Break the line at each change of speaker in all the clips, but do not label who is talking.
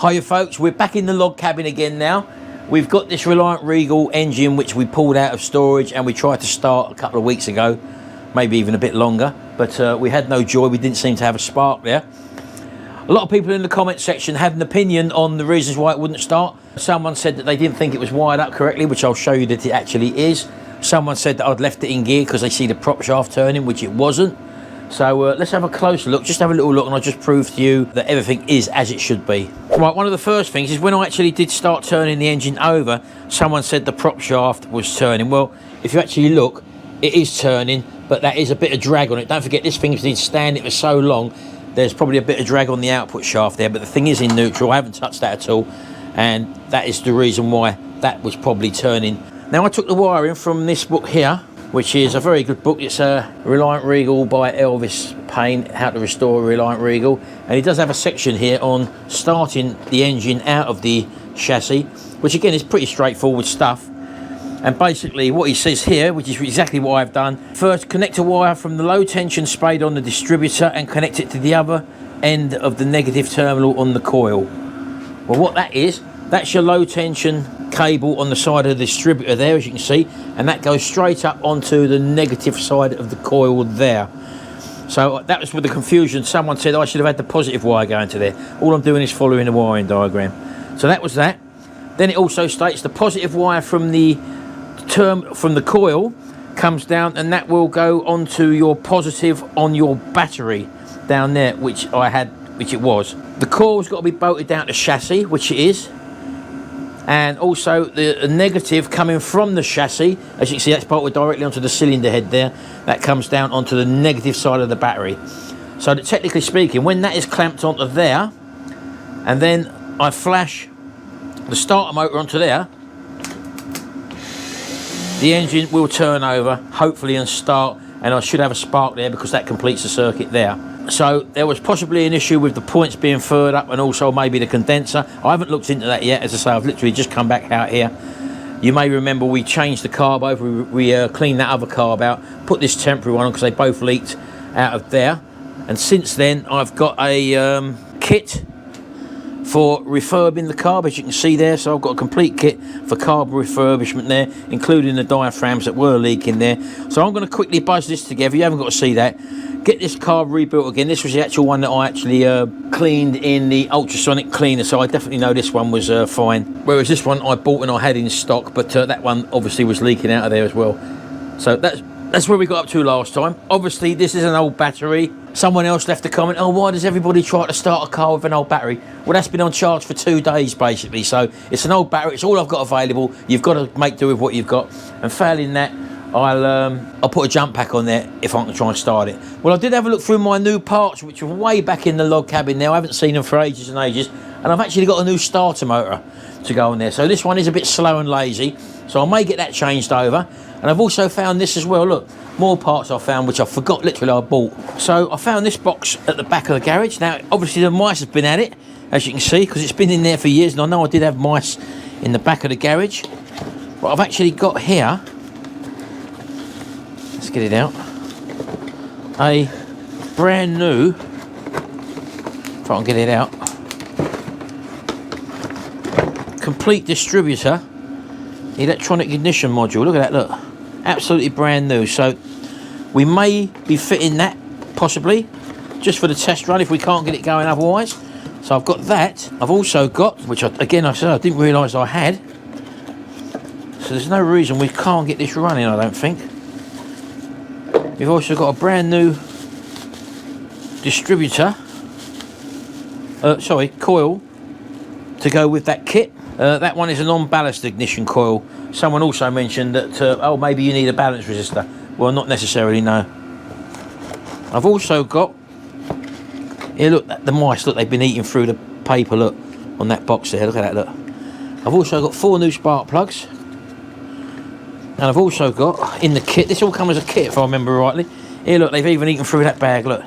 Hiya folks, we're back in the log cabin again now. We've got this Reliant Regal engine which we pulled out of storage and we tried to start a couple of weeks ago, maybe even a bit longer, but we had no joy. We didn't seem to have a spark there. A lot of people in the comment section had an opinion on the reasons why it wouldn't start. Someone said that they didn't think it was wired up correctly, which I'll show you that it actually is. Someone said that I'd left it in gear because they see the prop shaft turning, which it wasn't. So let's have a closer look, just have a little look, and I'll just prove to you that everything is as it should be. Right, one of the first things is when I actually did start turning the engine over, someone said the prop shaft was turning. Well, if you actually look, it is turning, but that is a bit of drag on it. Don't forget, this thing's been standing for so long, there's probably a bit of drag on the output shaft there, but the thing is in neutral. I haven't touched that at all, and that is the reason why that was probably turning. Now, I took the wiring from this book here, which is a very good book. It's a Reliant Regal by Elvis Payne, How to Restore a Reliant Regal. And he does have a section here on starting the engine out of the chassis, which again is pretty straightforward stuff. And basically what he says here, which is exactly what I've done, first connect a wire from the low tension spade on the distributor and connect it to the other end of the negative terminal on the coil. Well, what that is, that's your low tension cable on the side of the distributor there, as you can see, and that goes straight up onto the negative side of the coil there. So that was with the confusion. Someone said I should have had the positive wire going to there. All I'm doing is following the wiring diagram. So that was that. Then it also states the positive wire from the coil comes down, and that will go onto your positive on your battery down there, which it was. The coil's got to be bolted down to chassis, which it is. And also the negative coming from the chassis, as you can see, that's bolted directly onto the cylinder head there. That comes down onto the negative side of the battery. So that technically speaking, when that is clamped onto there, and then I flash the starter motor onto there, the engine will turn over, hopefully, and start, and I should have a spark there because that completes the circuit there. So there was possibly an issue with the points being furred up and also maybe the condenser. I haven't looked into that yet. As I say, I've literally just come back out here. You may remember we changed the carb over. We cleaned that other carb out, put this temporary one on because they both leaked out of there. And since then, I've got a kit for refurbing the carb, as you can see there. So I've got a complete kit for carb refurbishment there, including the diaphragms that were leaking there. So I'm going to quickly buzz this together. You haven't got to see that. Get this carb rebuilt again. This was the actual one that I actually cleaned in the ultrasonic cleaner, so I definitely know this one was fine. Whereas this one I bought and I had in stock, but that one obviously was leaking out of there as well. So that's where we got up to last time. Obviously, this is an old battery. Someone else left a comment, oh, why does everybody try to start a car with an old battery? Well, that's been on charge for 2 days, basically. So it's an old battery. It's all I've got available. You've got to make do with what you've got. And failing that, I'll put a jump pack on there if I can try and start it. Well, I did have a look through my new parts, which are way back in the log cabin now. I haven't seen them for ages and ages. And I've actually got a new starter motor to go on there. So this one is a bit slow and lazy. So I may get that changed over. And I've also found this as well. Look, more parts I found, which I forgot literally I bought. So I found this box at the back of the garage. Now, obviously the mice have been at it, as you can see, because it's been in there for years. And I know I did have mice in the back of the garage. But I've actually got here, let's get it out, a brand new, if I can get it out, complete distributor electronic ignition module. Look at that, look, absolutely brand new. So we may be fitting that possibly just for the test run if we can't get it going otherwise. So I've got that. I've also got, which I said I didn't realise I had, so there's no reason we can't get this running, I don't think. We've also got a brand new distributor, coil to go with that kit. That one is a non-ballast ignition coil. Someone also mentioned that, oh, maybe you need a balance resistor. Well, not necessarily, no. I've also got, here, look, the mice, look, they've been eating through the paper, look, on that box there, look at that, look. I've also got 4 new spark plugs. And I've also got, in the kit, this all comes as a kit if I remember rightly. Here, look, they've even eaten through that bag, look.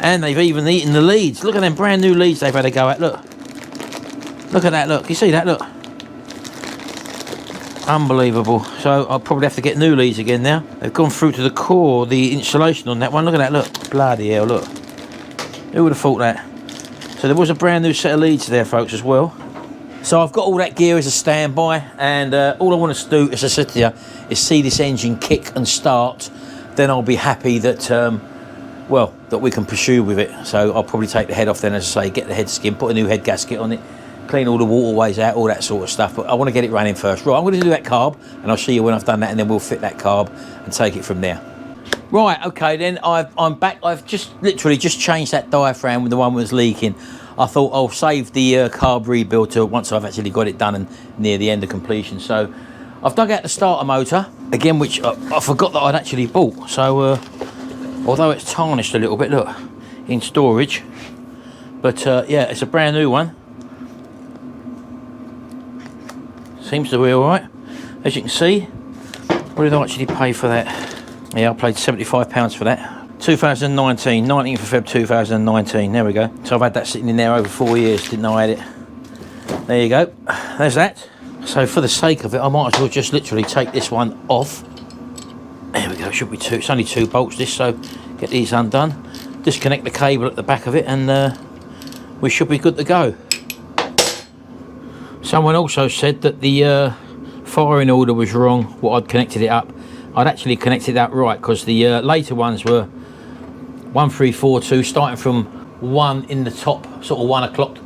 And they've even eaten the leads. Look at them brand new leads they've had a go at, look. Look at that, look, you see that, look. Unbelievable. So I'll probably have to get new leads again now. They've gone through to the core, the insulation on that one. Look at that, look. Bloody hell, look. Who would have thought that? So there was a brand new set of leads there, folks, as well. So I've got all that gear as a standby, and all I want to do, as I said to you, is see this engine kick and start. Then I'll be happy that, well, that we can pursue with it. So I'll probably take the head off then, as I say, get the head skin, put a new head gasket on it, clean all the waterways out, all that sort of stuff. But I want to get it running first. Right, I'm going to do that carb, and I'll show you when I've done that, and then we'll fit that carb and take it from there. Right, okay, then I'm back. I've just literally just changed that diaphragm when the one was leaking. I thought I'll save the carb rebuild to once I've actually got it done and near the end of completion. So I've dug out the starter motor again, which I forgot that I'd actually bought. So although it's tarnished a little bit, look, in storage, but yeah, it's a brand new one. Seems to be all right. As you can see, what did I actually pay for that? Yeah, I paid £75 for that. 2019, 19th of Feb 2019, there we go. So I've had that sitting in there over 4 years, didn't know I had it. There you go, there's that. So for the sake of it, I might as well just literally take this one off. There we go, should be two, it's only 2 bolts this, so get these undone. Disconnect the cable at the back of it, and we should be good to go. Someone also said that the firing order was wrong, what I'd connected it up. I'd actually connected that right, because the later ones were 1, 3, 4, 2, starting from 1 in the top, sort of 1 o'clock.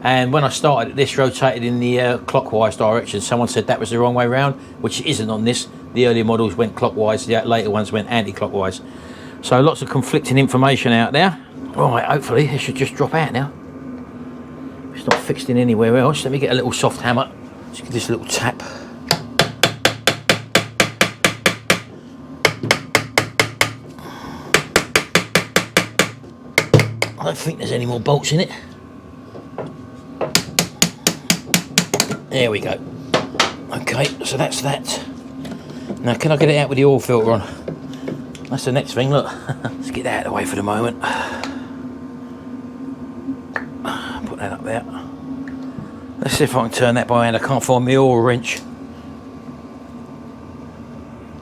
And when I started, this rotated in the clockwise direction. Someone said that was the wrong way round, which isn't on this. The earlier models went clockwise, the later ones went anti-clockwise. So lots of conflicting information out there. Right, hopefully it should just drop out now. It's not fixed in anywhere else. Let me get a little soft hammer. Just give this a little tap. I don't think there's any more bolts in it. There we go. Okay, so that's that. Now, can I get it out with the oil filter on? That's the next thing, look. Let's get that out of the way for the moment. Put that up there. Let's see if I can turn that by hand. I can't find my oil wrench.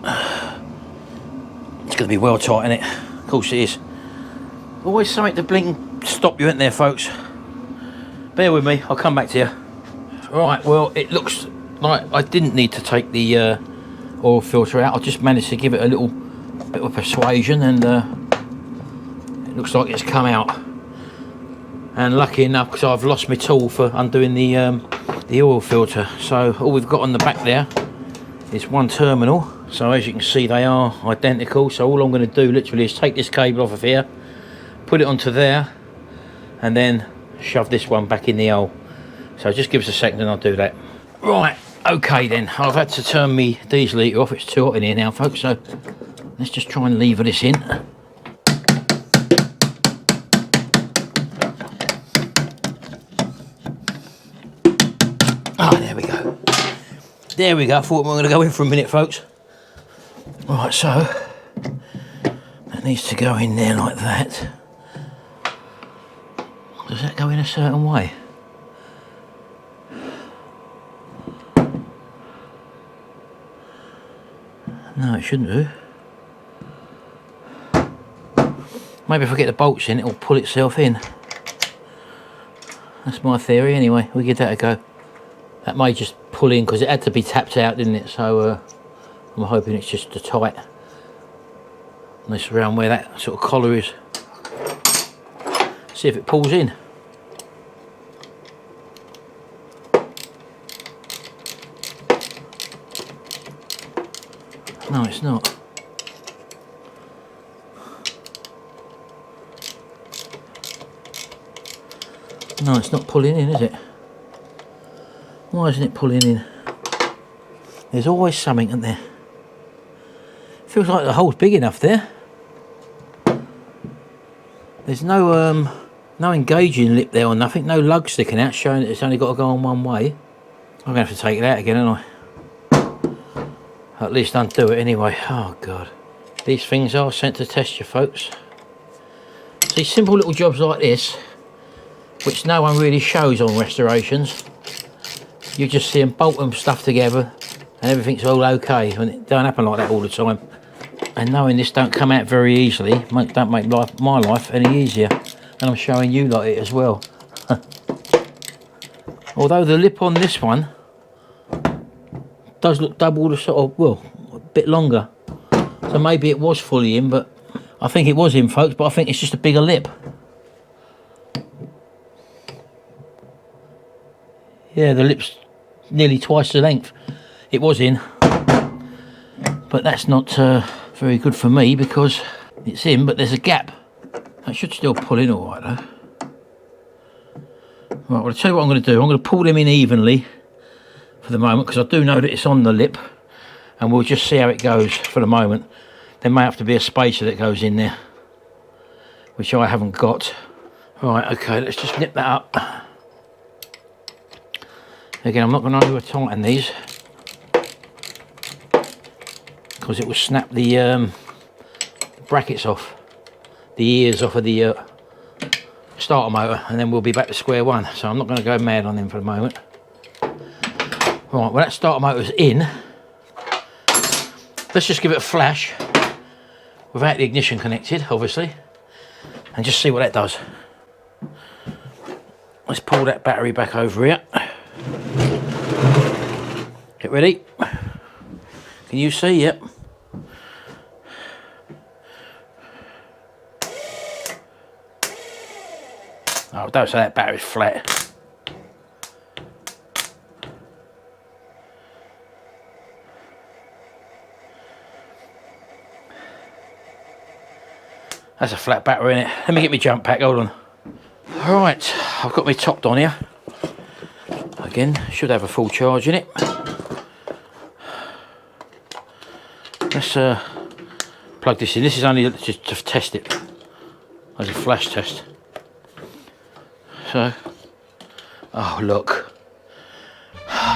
It's going to be well tight, isn't it? Of course it is. Always something to blink and stop you, isn't there, folks? Bear with me, I'll come back to you. Right, well, it looks like I didn't need to take the oil filter out. I just managed to give it a little bit of persuasion, and it looks like it's come out. And lucky enough, because I've lost my tool for undoing the oil filter. So all we've got on the back there is 1 terminal. So as you can see, they are identical. So all I'm going to do literally is take this cable off of here, put it onto there, and then shove this one back in the hole. So just give us a second and I'll do that. Right, okay then, I've had to turn my diesel heater off. It's too hot in here now, folks, so let's just try and lever this in. Ah, there we go. There we go, I thought we were going to go in for a minute, folks. Right, so that needs to go in there like that. Does that go in a certain way? No, it shouldn't do. Maybe if I get the bolts in, it'll pull itself in. That's my theory anyway. We'll give that a go. That may just pull in because it had to be tapped out, didn't it? So I'm hoping it's just a tight. And it's around where that sort of collar is. See if it pulls in. No, it's not. No, it's not pulling in, is it? Why isn't it pulling in? There's always something, isn't there? Feels like the hole's big enough there. There's no no engaging lip there or nothing, no lug sticking out showing that it's only got to go on one way. I'm going to have to take it out again, aren't I? At least undo it anyway. Oh God. These things are sent to test you, folks. See, simple little jobs like this, which no one really shows on restorations, you just see them bolt them stuff together and everything's all okay, and it don't happen like that all the time. And knowing this don't come out very easily don't make my life any easier, and I'm showing you like it as well. Although the lip on this one does look double the sort of, well, a bit longer. So maybe it was fully in, but I think it was in, folks, but I think it's just a bigger lip. Yeah, the lip's nearly twice the length. It was in, but that's not very good for me because it's in, but there's a gap. That should still pull in all right, though. Right, well, I'll tell you what I'm going to do. I'm going to pull them in evenly for the moment because I do know that it's on the lip, and we'll just see how it goes for the moment. There may have to be a spacer that goes in there, which I haven't got. Right, okay, let's just nip that up. Again, I'm not going to over tighten these because it will snap the brackets off, the ears off of the starter motor, and then we'll be back to square one. So I'm not going to go mad on them for the moment. Right, well, that starter motor's in. Let's just give it a flash without the ignition connected, obviously, and just see what that does. Let's pull that battery back over here. Get ready. Can you see? Yep. Oh, don't say that battery's flat. That's a flat battery, innit? Let me get my jump pack, hold on. Right, I've got my topped on here. Again, should have a full charge in it. Let's plug this in. This is only just to test it as a flash test. So, oh look,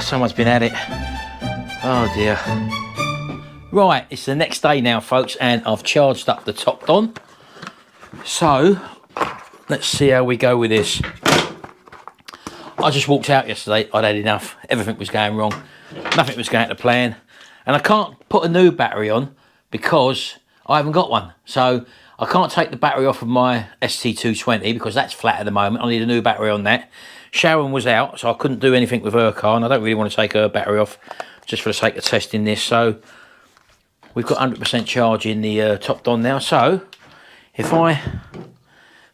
someone's been at it. Oh dear. Right, it's the next day now, folks, and I've charged up the topped on. So, let's see how we go with this. I just walked out yesterday. I'd had enough. Everything was going wrong. Nothing was going to plan. And I can't put a new battery on because I haven't got one. So I can't take the battery off of my ST220 because that's flat at the moment. I need a new battery on that. Sharon was out, so I couldn't do anything with her car, and I don't really want to take her battery off just for the sake of testing this. So we've got 100% charge in the topped on now. So if I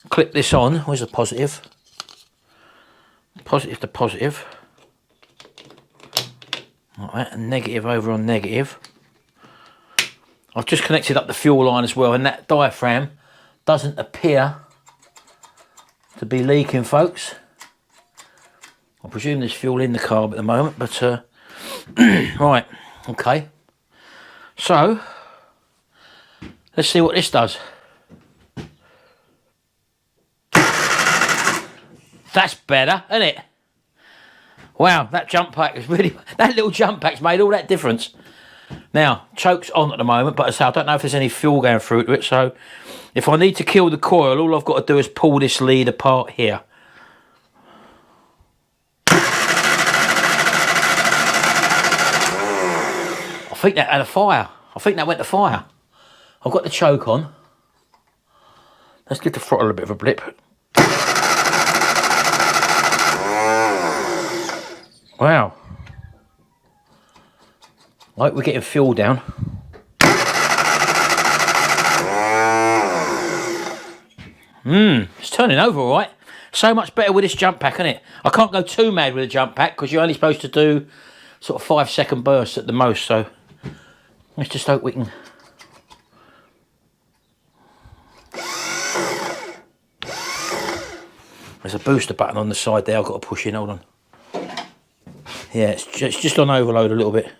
clip this on, where's the positive? Positive to positive. Like that, and negative over on negative. I've just connected up the fuel line as well, and that diaphragm doesn't appear to be leaking, folks. I presume there's fuel in the carb at the moment, but right, okay. So let's see what this does. That's better, isn't it? Wow, that jump pack is really, that little jump pack's made all that difference. Now, choke's on at the moment, but as I say, I don't know if there's any fuel going through to it, so if I need to kill the coil, all I've got to do is pull this lead apart here. I think that had a fire. I think that went to fire. I've got the choke on. Let's give the throttle a bit of a blip. Wow. Like we're getting fuel down. It's turning over all right. So much better with this jump pack, isn't it? I can't go too mad with a jump pack because you're only supposed to do sort of 5-second bursts at the most. So let's just hope we can. There's a booster button on the side there I've got to push in, hold on. Yeah, it's just on overload a little bit.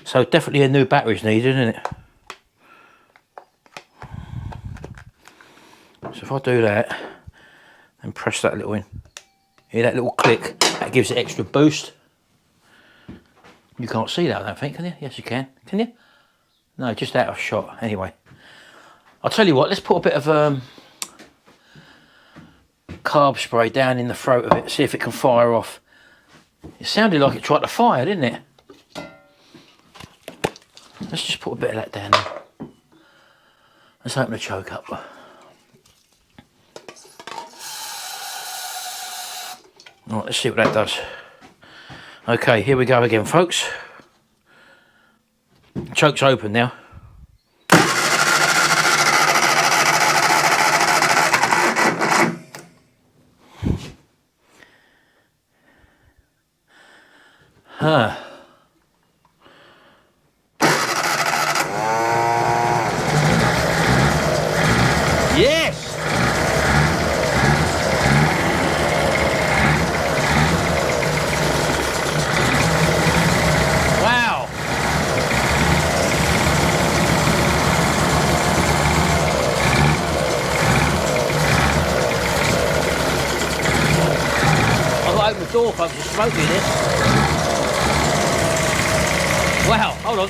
So definitely a new battery's needed, isn't it? So if I do that and press that little in, hear that little click, that gives it extra boost. You can't see that, I don't think, can you? Yes, you can. Can you? No, just out of shot. Anyway, I'll tell you what, let's put a bit of carb spray down in the throat of it, see if it can fire off. It sounded like it tried to fire, didn't it? Let's just put a bit of that down there. Let's open the choke up. Right, let's see what that does. Okay, here we go again, folks. Choke's open now. Yes! Wow! I've got to open the door, folks, there's smoke in it. Wow, hold on.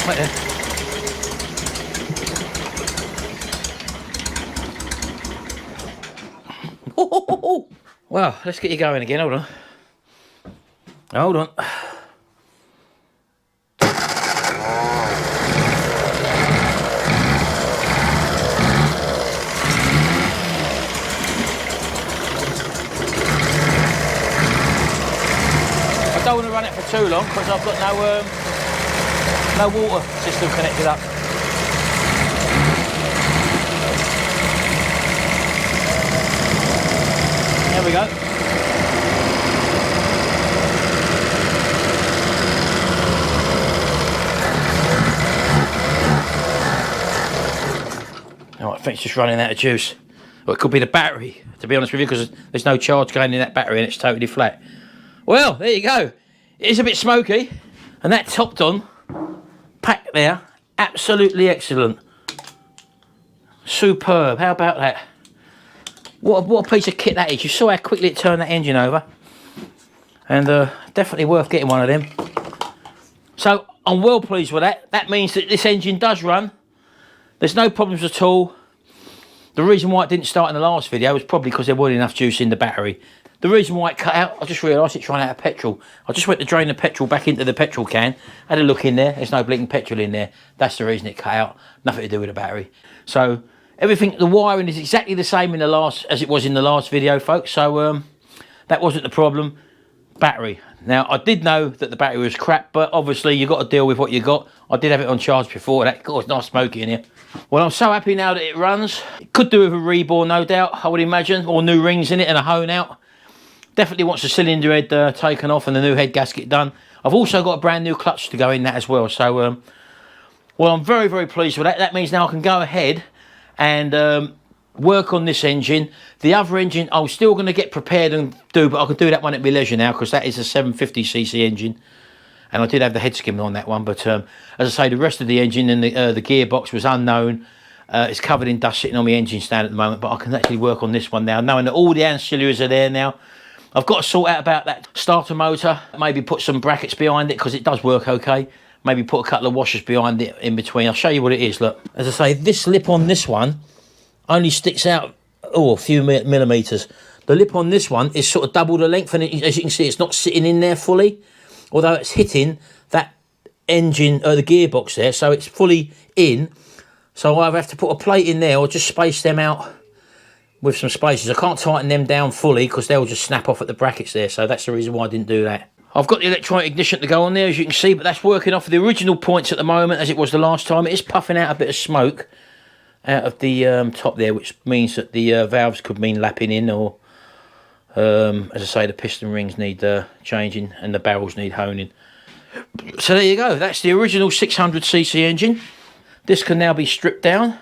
Right there. Well, let's get you going again, hold on. Hold on. I don't want to run it for too long because I've got no water system connected up. There we go. Oh, I think it's just running out of juice. Well, it could be the battery, to be honest with you, because there's no charge going in that battery and it's totally flat. Well, there you go. It is a bit smoky, and that topped on pack there, absolutely excellent. Superb, how about that? What a piece of kit that is. You saw how quickly it turned that engine over. And definitely worth getting one of them. So I'm well pleased with that. That means that this engine does run. There's no problems at all. The reason why it didn't start in the last video was probably because there wasn't enough juice in the battery. The reason why it cut out, I just realised it's run out of petrol. I just went to drain the petrol back into the petrol can, had a look in there, there's no blinking petrol in there. That's the reason it cut out, nothing to do with the battery. So everything, the wiring is exactly the same in the last, as it was in the last video, folks. So that wasn't the problem. Battery. Now I did know that the battery was crap, but obviously you've got to deal with what you got. I did have it on charge before that. God, it's nice smoky in here. Well, I'm so happy now that it runs. It could do with a reborn, no doubt, I would imagine, or new rings in it and a hone out. Definitely wants the cylinder head taken off and the new head gasket done. I've also got a brand new clutch to go in that as well. So, well, I'm very, very pleased with that. That means now I can go ahead and work on this engine. The other engine, I'm still going to get prepared and do, but I can do that one at my leisure now because that is a 750cc engine. And I did have the head skim on that one. But as I say, the rest of the engine and the gearbox was unknown. It's covered in dust sitting on my engine stand at the moment, but I can actually work on this one now, knowing that all the ancillaries are there now. I've got to sort out about that starter motor, maybe put some brackets behind it because it does work okay. Maybe put a couple of washers behind it in between. I'll show you what it is, look. As I say, this lip on this one only sticks out, a few millimetres. The lip on this one is sort of double the length, and as you can see, it's not sitting in there fully, although it's hitting that engine, the gearbox there, so it's fully in. So I either have to put a plate in there or just space them out with some spaces. I can't tighten them down fully because they'll just snap off at the brackets there, so that's the reason why I didn't do that. I've got the electronic ignition to go on there, as you can see, but that's working off the original points at the moment, as it was the last time. It is puffing out a bit of smoke out of the top there, which means that the valves could mean lapping in, or as I say, the piston rings need changing and the barrels need honing. So there you go, that's the original 600cc engine. This can now be stripped down,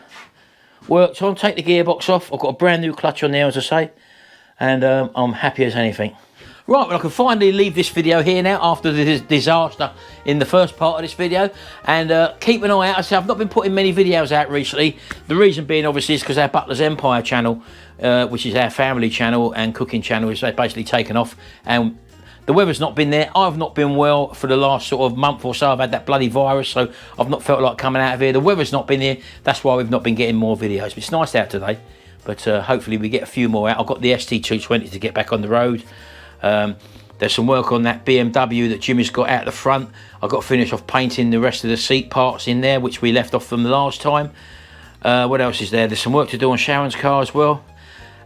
worked on, take the gearbox off. I've got a brand new clutch on there, as I say, and I'm happy as anything. Right, well, I can finally leave this video here now after the disaster in the first part of this video, and keep an eye out. I say I've not been putting many videos out recently. The reason being, obviously, is because our Butler's Empire channel, which is our family channel and cooking channel, is basically taken off, and the weather's not been there. I've not been well for the last sort of month or so. I've had that bloody virus, so I've not felt like coming out of here. The weather's not been here. That's why we've not been getting more videos. But it's nice out today. but hopefully we get a few more out. I've got the ST220 to get back on the road. There's some work on that BMW that Jimmy's got out the front. I've got to finish off painting the rest of the seat parts in there, which we left off from the last time. What else is there? There's some work to do on Sharon's car as well.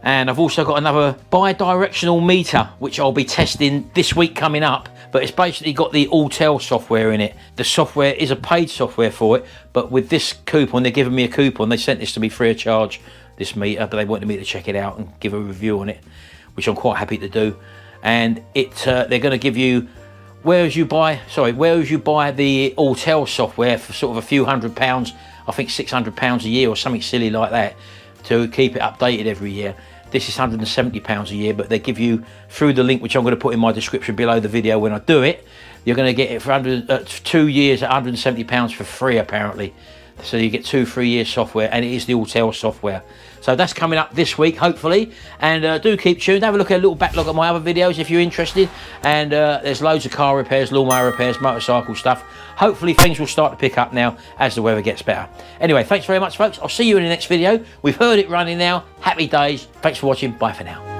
And I've also got another bi-directional meter, which I'll be testing this week coming up. But it's basically got the Autel software in it. The software is a paid software for it, but with this coupon, they're giving me a coupon. They sent this to me free of charge, this meter, but they wanted me to check it out and give a review on it, which I'm quite happy to do. And they're going to give you, whereas you buy the Autel software for sort of a few £100, I think £600 a year or something silly like that, to keep it updated every year. This is £170 a year, but they give you, through the link which I'm going to put in my description below the video when I do it, you're going to get it for 2 years at £170 for free apparently. So you get 2 free years software, and it is the Autel software. So that's coming up this week, hopefully. And do keep tuned. Have a look at a little backlog of my other videos if you're interested. And there's loads of car repairs, lawnmower repairs, motorcycle stuff. Hopefully things will start to pick up now as the weather gets better. Anyway, thanks very much, folks. I'll see you in the next video. We've heard it running now. Happy days. Thanks for watching. Bye for now.